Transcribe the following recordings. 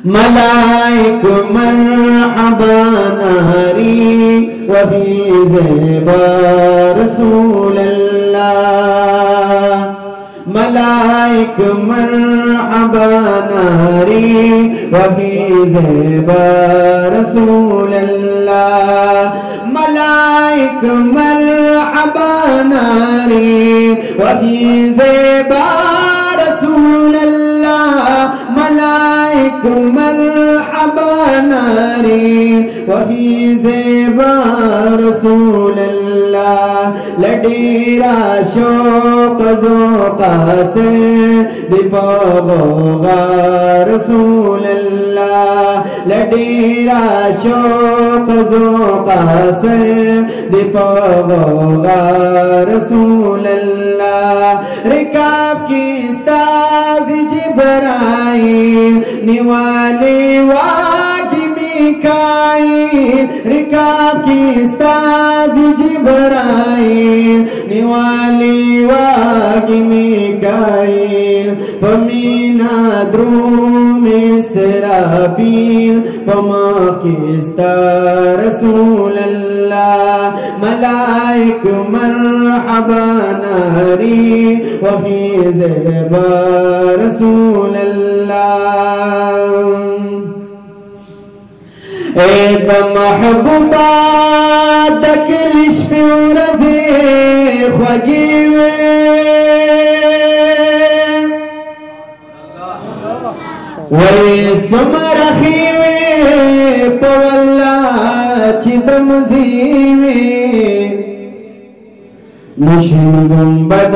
मलाइक मरहबा नारी वही ज़ेबा रसूल अल्लाह। मलाइक मरहबा नारी वही ज़ेबा रसूल अल्लाह। मलाइक मरहबा नारी वही ज़ेबा रसूल अल्लाह। मलाइक मरहबा नारी वही ज़ेबा रसूल अल्लाह। लडीरा शौक़ ज़ौक़ा से दिपोगा रसूल अल्लाह। लडीरा शौक़ ज़ौक़ा से दिपोगा रसूल अल्लाह। रिकाब की इस्ताद जिब्राईल निवाले वागी मिकाईल। रिकाब की इस्ताद जिब्राईल निवाले वागी मिकाईल। फमीना द्रूम इसराफील फमा किस्ता रसूल अल्लाह। मलाइक मरहबा नारी वही ज़ेबा रसूल अल्लाह। ऐद महबूबा तकलिश पे रज़े ख्वगी वे सुमरखी वे पवल्ला चिदम जीवे। मुशिन गुंबद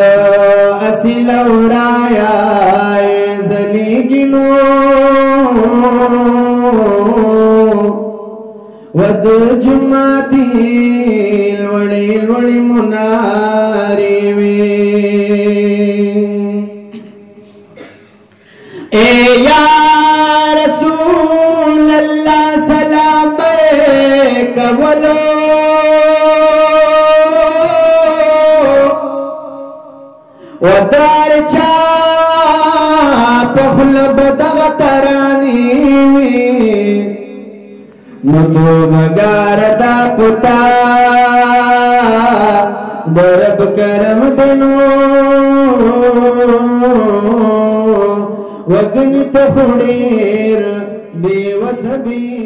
असिलौराया ज़लीगिनो वद जुमातील वड़ील वड़ी मुनारी वे। ए या रसूल अल्लाह सलाम कबलो। वदार चा पखल बदगतरानी मुतो मगारदा पुता दरब करम दनो। वगनित खुड़ीर बेवस भी